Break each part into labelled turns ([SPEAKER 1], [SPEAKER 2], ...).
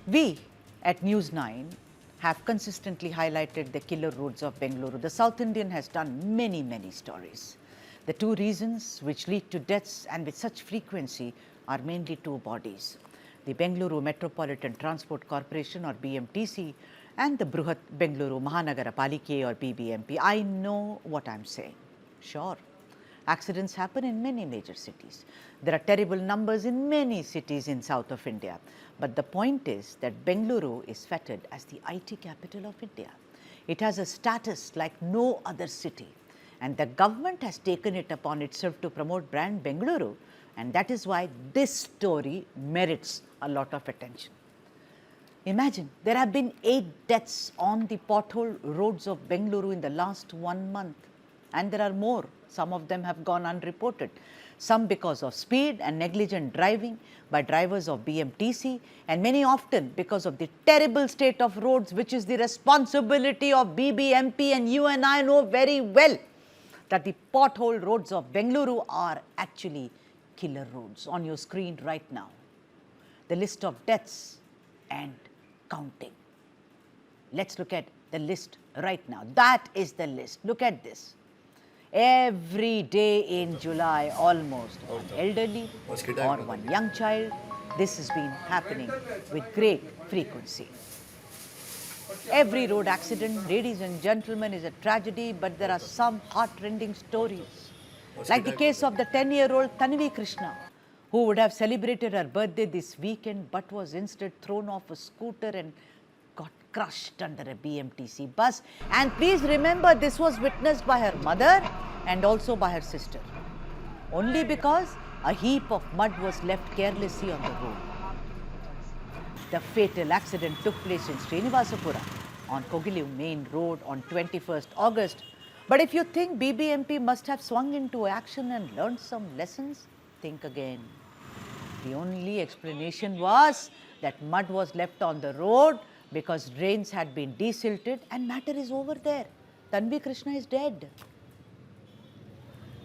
[SPEAKER 1] We at News9 have consistently highlighted the killer roads of Bengaluru. The South Indian has done many stories. The two reasons which lead to deaths and with such frequency are mainly two bodies: the Bengaluru Metropolitan Transport Corporation or BMTC and the Bruhat Bengaluru Mahanagara Palike or BBMP. I know what I am saying. Sure, accidents happen in many major cities. There are terrible numbers in many cities in south of India. But the point is that Bengaluru is feted as the IT capital of India. It has a status like no other city. And the government has taken it upon itself to promote Brand Bengaluru. And that is why this story merits a lot of attention. Imagine, there have been 8 deaths on the pothole roads of Bengaluru in the last 1 month. And there are more. Some of them have gone unreported. Some because of speed and negligent driving by drivers of BMTC, and many often because of the terrible state of roads, which is the responsibility of BBMP. And you and I know very well that the pothole roads of Bengaluru are actually killer roads. On your screen right now, the list of deaths and counting. Let's look at the list right now. That is the list. Look at this. Every day in July, almost one elderly or one young child. This has been happening with great frequency. Every road accident, ladies and gentlemen, is a tragedy, but there are some heart-rending stories. Like the case of the 10-year-old Tanvi Krishna, who would have celebrated her birthday this weekend but was instead thrown off a scooter and got crushed under a BMTC bus. And please remember, this was witnessed by her mother and also by her sister, only because a heap of mud was left carelessly on the road. The fatal accident took place in Srinivasapura on Kogiliu Main Road on 21st August. But if you think BBMP must have swung into action and learned some lessons, think again. The only explanation was that mud was left on the road because drains had been desilted, and matter is over there. Tanvi Krishna is dead.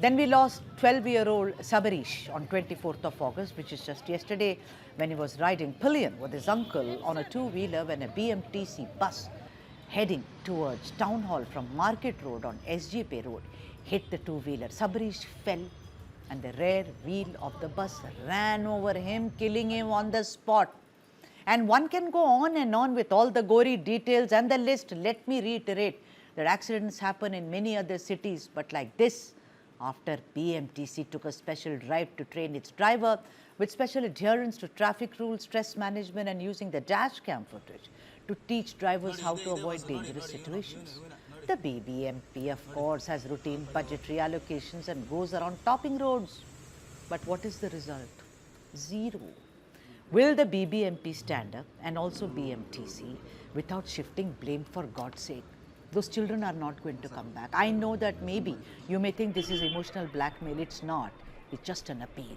[SPEAKER 1] Then we lost 12-year-old Sabarish on 24th of August, which is just yesterday, when he was riding pillion with his uncle on a two-wheeler when a BMTC bus heading towards Town Hall from Market Road on SGP Road hit the two-wheeler. Sabarish fell and the rear wheel of the bus ran over him, killing him on the spot. And one can go on and on with all the gory details and the list. Let me reiterate that accidents happen in many other cities, but like this, after BMTC took a special drive to train its driver with special adherence to traffic rules, stress management, and using the dash cam footage to teach drivers how to avoid dangerous situations. The BBMP, of course, has routine budgetary allocations and goes around topping roads. But what is the result? Zero. Will the BBMP stand up and also BMTC without shifting blame, for God's sake? Those children are not going to come back. I know that maybe you may think this is emotional blackmail. It's not. It's just an appeal.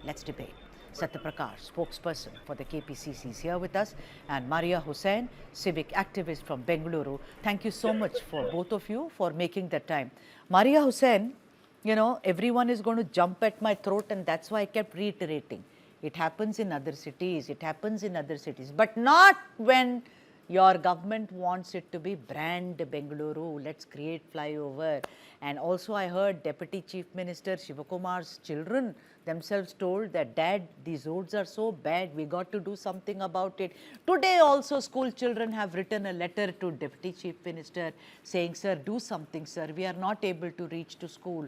[SPEAKER 1] Let's debate. Satyaprakash, spokesperson for the KPCC, is here with us, and Maria Hussain, civic activist from Bengaluru. Thank you so much for both of you for making the time. Maria Hussain, you know, everyone is going to jump at my throat, and that's why I kept reiterating. It happens in other cities, it happens in other cities, but not when your government wants it to be Brand Bengaluru. Let's create flyover. And also I heard Deputy Chief Minister Shivakumar's children themselves told that, Dad, these roads are so bad, we got to do something about it. Today also school children have written a letter to Deputy Chief Minister saying, sir, do something, sir. We are not able to reach to school.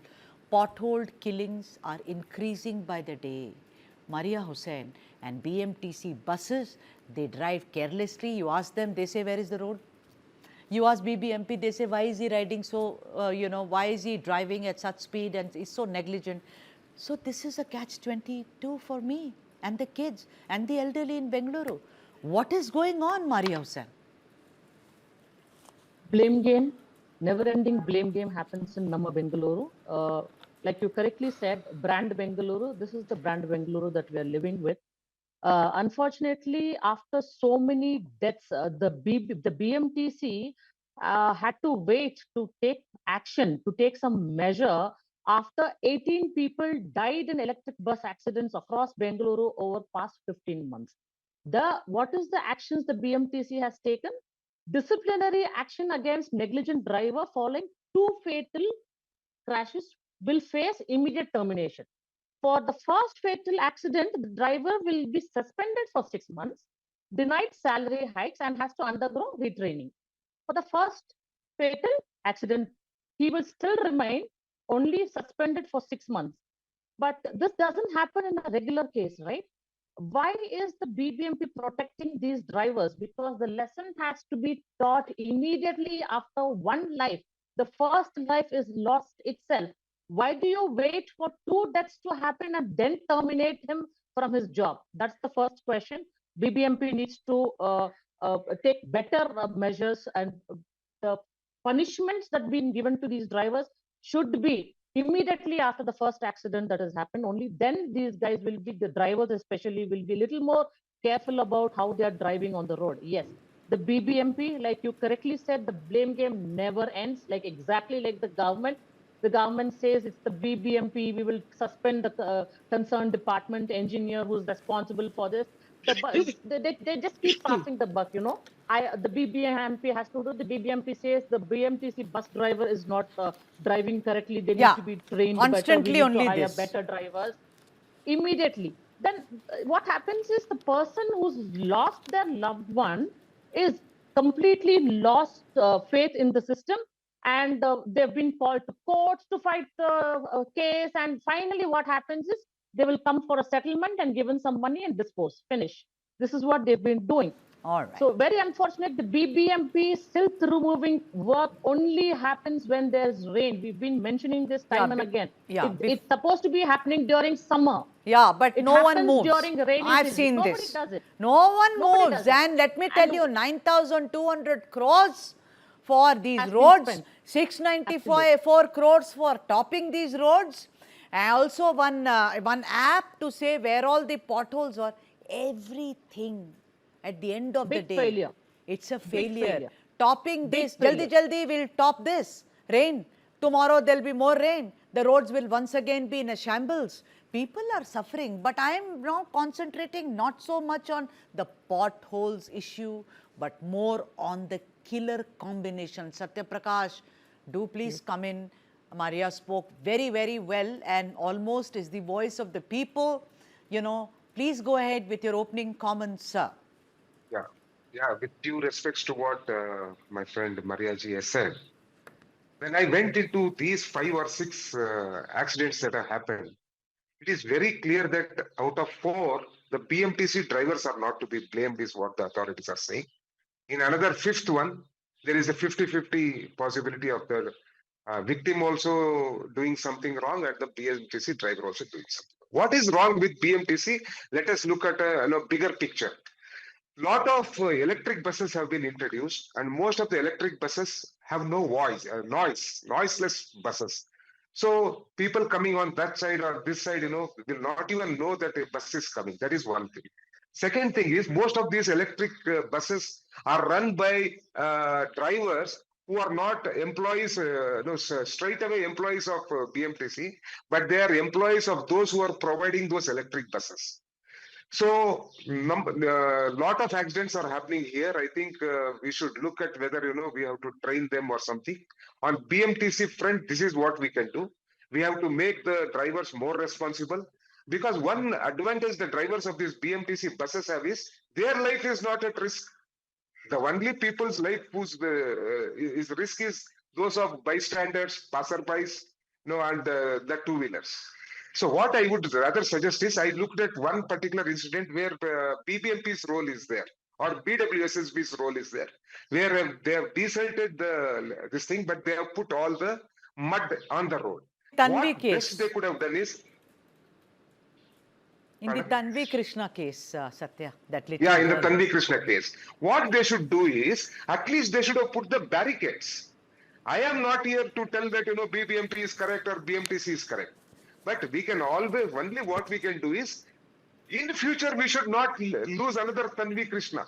[SPEAKER 1] Potholed killings are increasing by the day. Maria Hussain, and BMTC buses, they drive carelessly. You ask them, they say, where is the road? You ask BBMP, they say, why is he riding so, why is he driving at such speed and is so negligent? So this is a catch-22 for me and the kids and the elderly in Bengaluru. What is going on, Maria Hussain?
[SPEAKER 2] Blame game, never-ending blame game happens in Namma Bengaluru. Like you correctly said, Brand Bengaluru, this is the Brand Bengaluru that we are living with. Unfortunately, after so many deaths, the BMTC had to wait to take action, to take some measure after 18 people died in electric bus accidents across Bengaluru over past 15 months. What is the actions the BMTC has taken? Disciplinary action against negligent driver following 2 fatal crashes will face immediate termination. For the first fatal accident, the driver will be suspended for 6 months, denied salary hikes, and has to undergo retraining. For the first fatal accident, he will still remain only suspended for 6 months. But this doesn't happen in a regular case, right? Why is the BBMP protecting these drivers? Because the lesson has to be taught immediately after one life. The first life is lost itself. Why do you wait for 2 deaths to happen and then terminate him from his job? That's the first question. BBMP needs to take better measures, and the punishments that have been given to these drivers should be immediately after the first accident that has happened. Only then these guys will be, the drivers especially, will be a little more careful about how they are driving on the road. Yes, the BBMP, like you correctly said, the blame game never ends. Like exactly like the government says it's the BBMP, we will suspend the concerned department engineer who's responsible for this. They just keep passing the buck, you know. The BBMP has to do. The BBMP says the BMTC bus driver is not driving correctly. They need to be trained better. We need to hire better drivers immediately. Then what happens is the person who's lost their loved one is completely lost faith in the system, and they've been called to courts to fight the case. And finally, what happens is they will come for a settlement and given some money and dispose, finish. This is what they've been doing.
[SPEAKER 1] All right.
[SPEAKER 2] So very unfortunate, the BBMP silt removing work only happens when there's rain. We've been mentioning this time and again. It's supposed to be happening during summer.
[SPEAKER 1] Yeah, but no one moves.
[SPEAKER 2] During rainy
[SPEAKER 1] I've
[SPEAKER 2] season.
[SPEAKER 1] seen
[SPEAKER 2] Nobody
[SPEAKER 1] this.
[SPEAKER 2] does it.
[SPEAKER 1] No one
[SPEAKER 2] Nobody
[SPEAKER 1] moves. And let me tell you, 9,200 crores for these roads, 694 crores for topping these roads. And also one app to say where all the potholes are. Everything. At the end of the day,
[SPEAKER 2] failure.
[SPEAKER 1] It's a failure. Topping this, jaldi we'll top this. Rain. Tomorrow there'll be more rain. The roads will once again be in a shambles. People are suffering, but I am now concentrating not so much on the potholes issue, but more on the killer combination. Satya Prakash, do please come in. Maria spoke very, very well and almost is the voice of the people. You know, please go ahead with your opening comments, sir.
[SPEAKER 3] Yeah, with due respects to what my friend Maria ji has said, when I went into these 5 or 6 accidents that have happened, it is very clear that out of 4, the BMTC drivers are not to be blamed, is what the authorities are saying. In another 5th one, there is a 50-50 possibility of the victim also doing something wrong and the BMTC driver also doing something. What is wrong with BMTC? Let us look at a bigger picture. Lot of electric buses have been introduced, and most of the electric buses have no noiseless buses. So people coming on that side or this side, will not even know that a bus is coming. That is one thing. Second thing is, most of these electric buses are run by drivers who are not employees, straight away employees of BMTC, but they are employees of those who are providing those electric buses. So, lot of accidents are happening here. I think we should look at whether, we have to train them or something. On BMTC front, this is what we can do. We have to make the drivers more responsible, because one advantage the drivers of these BMTC buses have is their life is not at risk. The only people's life whose is risk is those of bystanders, passerbys, and the two-wheelers. So what I would rather suggest is, I looked at one particular incident where BBMP's role is there, or BWSSB's role is there, where they have desalted this thing, but they have put all the mud on the road.
[SPEAKER 1] Tanvi
[SPEAKER 3] what
[SPEAKER 1] case.
[SPEAKER 3] best they could have done is,
[SPEAKER 1] in the Tanvi Krishna case, Satya, that little
[SPEAKER 3] in the Tanvi Krishna case, what they should do is, at least they should have put the barricades. I am not here to tell that, BBMP is correct or BMTC is correct. But we can always, only what we can do is, in the future, we should not lose another Tanvi Krishna.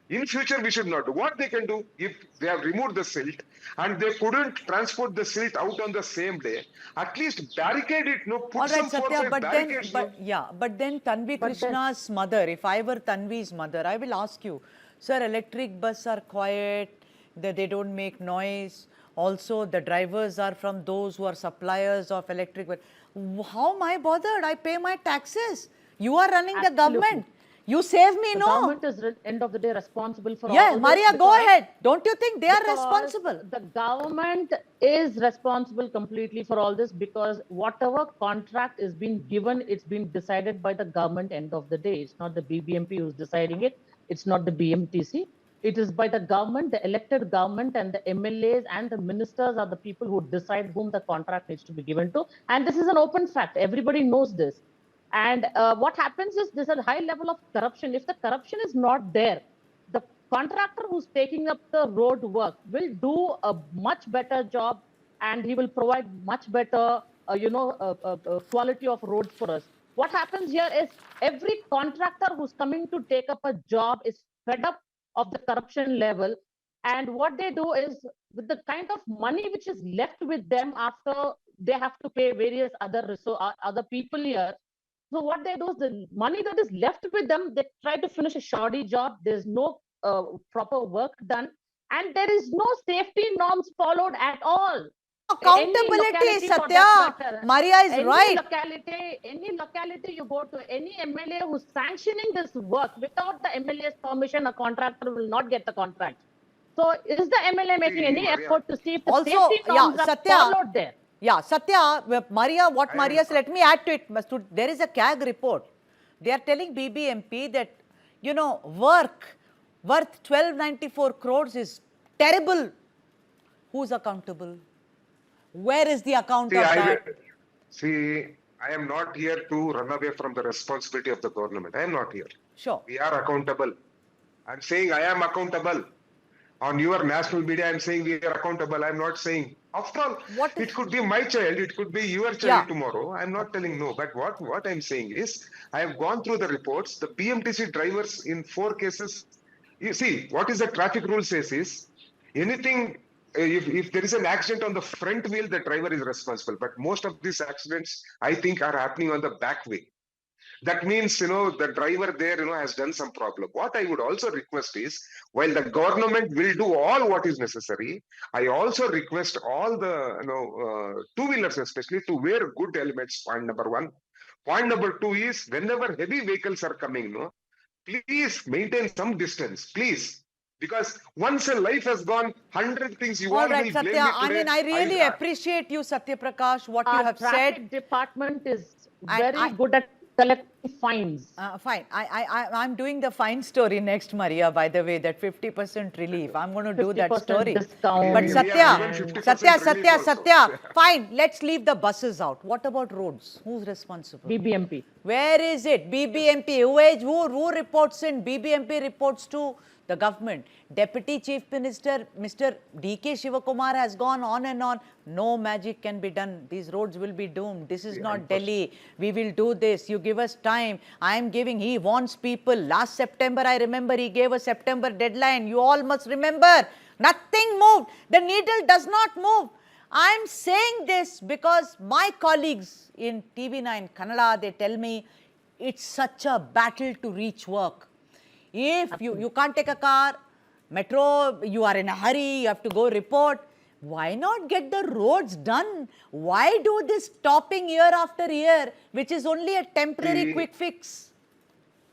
[SPEAKER 3] In future, we should not do. What they can do, if they have removed the silt and they couldn't transport the silt out on the same day, at least barricade it, no, put
[SPEAKER 1] All right,
[SPEAKER 3] some 4 or
[SPEAKER 1] Satya,
[SPEAKER 3] 5 barricades.
[SPEAKER 1] but then Tanvi
[SPEAKER 2] But then,
[SPEAKER 1] Krishna's mother, if I were Tanvi's mother, I will ask you, sir, electric bus are quiet, they don't make noise. Also, the drivers are from those who are suppliers of electric. How am I bothered? I pay my taxes. You are running the
[SPEAKER 2] absolutely.
[SPEAKER 1] government. You save me,
[SPEAKER 2] The
[SPEAKER 1] no?
[SPEAKER 2] government is end of the day responsible for
[SPEAKER 1] Yeah,
[SPEAKER 2] all
[SPEAKER 1] Maria,
[SPEAKER 2] this
[SPEAKER 1] go
[SPEAKER 2] because-
[SPEAKER 1] ahead. Don't you think they are
[SPEAKER 2] because
[SPEAKER 1] responsible?
[SPEAKER 2] The government is responsible completely for all this because whatever contract is being given, it's been decided by the government end of the day. It's not the BBMP who's deciding it. It's not the BMTC. It is by the government, the elected government, and the MLAs and the ministers are the people who decide whom the contract needs to be given to. And this is an open fact. Everybody knows this. And what happens is there's a high level of corruption. If the corruption is not there, the contractor who's taking up the road work will do a much better job and he will provide much better, quality of roads for us. What happens here is every contractor who's coming to take up a job is fed up of the corruption level. And what they do is with the kind of money which is left with them after they have to pay various other people here. So what they do is the money that is left with them, they try to finish a shoddy job. There's no proper work done, and there is no safety norms followed at all.
[SPEAKER 1] Accountability, Satya. Maria is right.
[SPEAKER 2] Any locality you go to, any MLA who's sanctioning this work without the MLA's permission, a contractor will not get the contract. So is the MLA making any
[SPEAKER 3] Maria.
[SPEAKER 2] effort to see if the
[SPEAKER 1] Also,
[SPEAKER 2] safety norms are
[SPEAKER 1] Satya,
[SPEAKER 2] followed there?
[SPEAKER 1] Yeah, Satya, Maria, Maria said, let me add to it. There is a CAG report. They are telling BBMP that, work worth 1294 crores is terrible. Who's accountable? Where is the account of that?
[SPEAKER 3] I am not here to run away from the responsibility of the government. I am not here.
[SPEAKER 1] Sure.
[SPEAKER 3] We are accountable. I'm saying I am accountable. On your national media, I'm saying we are accountable. I'm not saying, after all, it could be my child, it could be your child tomorrow. I'm not telling no. But what I'm saying is, I have gone through the reports. The BMTC drivers in 4 cases, you see, what is the traffic rule says is, anything, if there is an accident on the front wheel, the driver is responsible. But most of these accidents, I think, are happening on the back wheel. That means, the driver there, has done some problem. What I would also request is, while the government will do all what is necessary, I also request all the, two-wheelers especially to wear good helmets, point number 1. Point number 2 is, whenever heavy vehicles are coming, please maintain some distance, please. Because once a life has gone, 100 things you all
[SPEAKER 1] right,
[SPEAKER 3] will
[SPEAKER 1] Satya,
[SPEAKER 3] blame me today.
[SPEAKER 1] I mean, I really appreciate you, Satya Prakash, what you have
[SPEAKER 2] traffic
[SPEAKER 1] said.
[SPEAKER 2] Department is very good at collecting fines.
[SPEAKER 1] Fine. I'm doing the fine story next, Maria, by the way, that 50% relief. I'm going to do that story.
[SPEAKER 2] Discount.
[SPEAKER 1] But
[SPEAKER 3] Satya,
[SPEAKER 1] Satya, fine. Let's leave the buses out. What about roads? Who's responsible?
[SPEAKER 2] BBMP.
[SPEAKER 1] Where is it? BBMP. Who reports in? BBMP reports to the government. Deputy Chief Minister, Mr. D.K. Shivakumar has gone on and on. No magic can be done. These roads will be doomed. This is not Delhi. We will do this. You give us time. I am giving. He wants people. Last September, I remember he gave a September deadline. You all must remember. Nothing moved. The needle does not move. I am saying this because my colleagues in TV9 Kannada, they tell me it's such a battle to reach work. If you can't take a car, metro, you are in a hurry, you have to go report. Why not get the roads done? Why do this stopping year after year, which is only a temporary quick fix?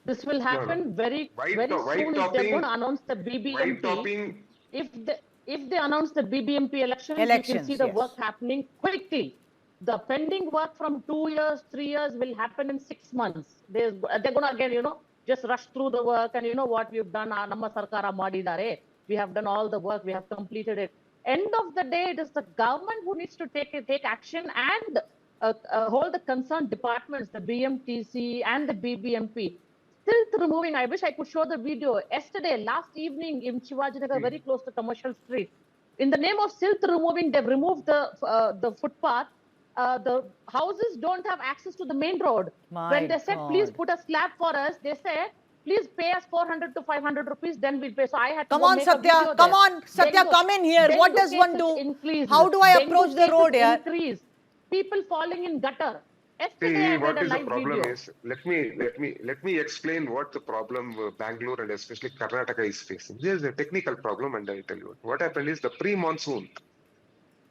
[SPEAKER 2] This will happen very soon if they're going to announce the BBMP. If they announce the BBMP elections, you can see the work happening quickly. The pending work from 2 years, 3 years will happen in 6 months. They're going to again, just rush through the work, and you know what we've done, Namma Sarkara Madidare. We have done all the work, we have completed it. End of the day, it is the government who needs to take action and hold the concerned departments, the BMTC and the BBMP. Silt removing, I wish I could show the video. Yesterday, last evening in Shivajinagar, very close to Commercial Street, in the name of silt removing, they've removed the footpath. The houses don't have access to the main road. When they said, please put a slab for us, they said, please pay us 400 to 500 rupees, then we'll pay. So I had to
[SPEAKER 1] Come
[SPEAKER 2] go
[SPEAKER 1] on,
[SPEAKER 2] make a
[SPEAKER 1] Satya.
[SPEAKER 2] video
[SPEAKER 1] Come
[SPEAKER 2] there.
[SPEAKER 1] on, Satya, come in here. What
[SPEAKER 2] Dengue
[SPEAKER 1] does one
[SPEAKER 2] cases
[SPEAKER 1] do?
[SPEAKER 2] increased.
[SPEAKER 1] How do I
[SPEAKER 2] Dengue
[SPEAKER 1] approach the
[SPEAKER 2] cases
[SPEAKER 1] road here?
[SPEAKER 2] increased. People falling in gutter. Yesterday
[SPEAKER 3] See,
[SPEAKER 2] I did
[SPEAKER 3] what
[SPEAKER 2] a
[SPEAKER 3] is the
[SPEAKER 2] live
[SPEAKER 3] problem
[SPEAKER 2] video.
[SPEAKER 3] is, let me explain what the problem Bangalore and especially Karnataka is facing. There is a technical problem, and I tell you what happened is the pre-monsoon,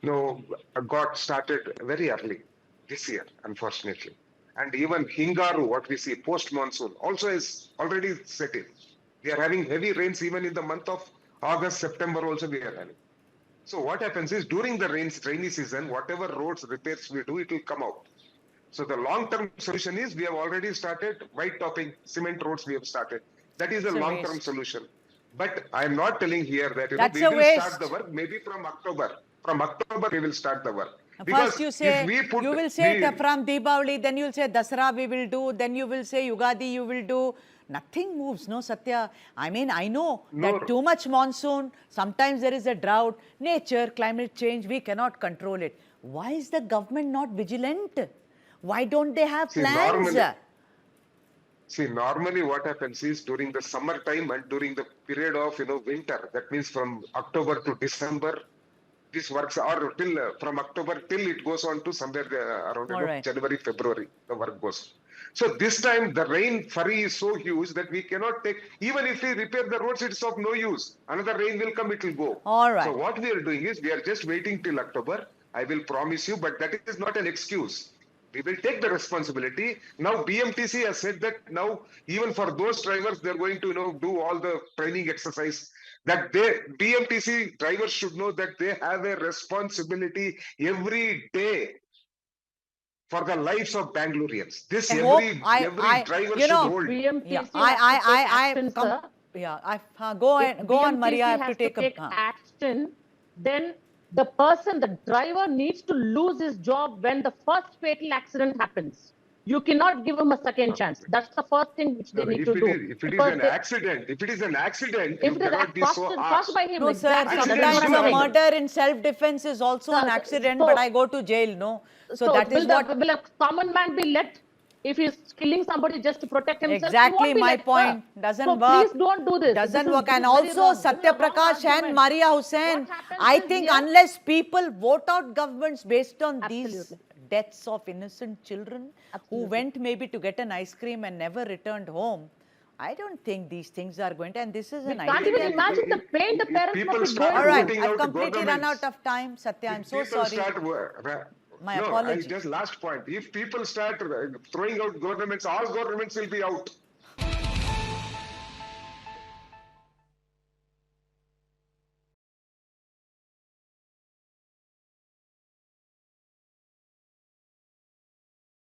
[SPEAKER 3] got started very early this year, unfortunately, and even Hingaru, what we see post-monsoon, also is already set in. We are having heavy rains even in the month of August, September. Also, we are having. So what happens is during the rainy season, whatever roads repairs we do, it will come out. So the long-term solution is we have already started white topping, cement roads we have started. That is a
[SPEAKER 1] It's a
[SPEAKER 3] long-term
[SPEAKER 1] waste.
[SPEAKER 3] solution. But I am not telling here that
[SPEAKER 1] That's
[SPEAKER 3] we
[SPEAKER 1] a
[SPEAKER 3] will start the
[SPEAKER 1] waste.
[SPEAKER 3] work maybe from October. From October we will start the work.
[SPEAKER 1] First
[SPEAKER 3] Because
[SPEAKER 1] you
[SPEAKER 3] if
[SPEAKER 1] say,
[SPEAKER 3] we put
[SPEAKER 1] you will say from Deepavali, then you will say Dasara we will do, then you will say Yugadi you will do. Nothing moves, no, Satya. I mean, I know
[SPEAKER 3] No.
[SPEAKER 1] that too much monsoon, sometimes there is a drought, nature, climate change, we cannot control it. Why is the government not vigilant? Why don't they have plans?
[SPEAKER 3] Normally what happens is during the summer time and during the period of winter, that means from October to December, this works, or till from October till it goes on to somewhere around
[SPEAKER 1] All right.
[SPEAKER 3] January, February, the work goes. So this time the rain flurry is so huge that we cannot take, even if we repair the roads, it's of no use. Another rain will come, it will go.
[SPEAKER 1] All right.
[SPEAKER 3] So what we are doing is we are just waiting till October. I will promise you, but that is not an excuse. We will take the responsibility. Now BMTC has said that now even for those drivers, they're going to do all the training exercise. That BMTC drivers should know that they have a responsibility every day for the lives of Bangaloreans. This
[SPEAKER 1] I hope
[SPEAKER 3] every driver should hold.
[SPEAKER 2] BMTC
[SPEAKER 1] Yeah,
[SPEAKER 2] has to take action, sir.
[SPEAKER 1] Yeah, go on, Maria. I have to take
[SPEAKER 2] action. Then the driver needs to lose his job when the first fatal accident happens. You cannot give him a second chance. That's the first thing which they need to do.
[SPEAKER 3] If it is an accident, you cannot be so harsh.
[SPEAKER 2] By him,
[SPEAKER 1] no, sir. Sometimes a murder in self-defense is also an accident, but I go to jail, no? So that is what...
[SPEAKER 2] Will a common man be let if he's killing somebody just to protect himself?
[SPEAKER 1] Exactly my point. Doesn't work.
[SPEAKER 2] Please don't do this.
[SPEAKER 1] Doesn't work. And also, Satya Prakash and Maria Hussain, I think unless people vote out governments based on these deaths of innocent children who went maybe to get an ice cream and never returned home, I don't think these things are going to, and this is an idea.
[SPEAKER 2] Can't even imagine the pain the parents must be going.
[SPEAKER 1] All right, I've completely run out of time, Satya. I'm so sorry. My apology.
[SPEAKER 3] Just last point. If people start throwing out governments, all governments will be out.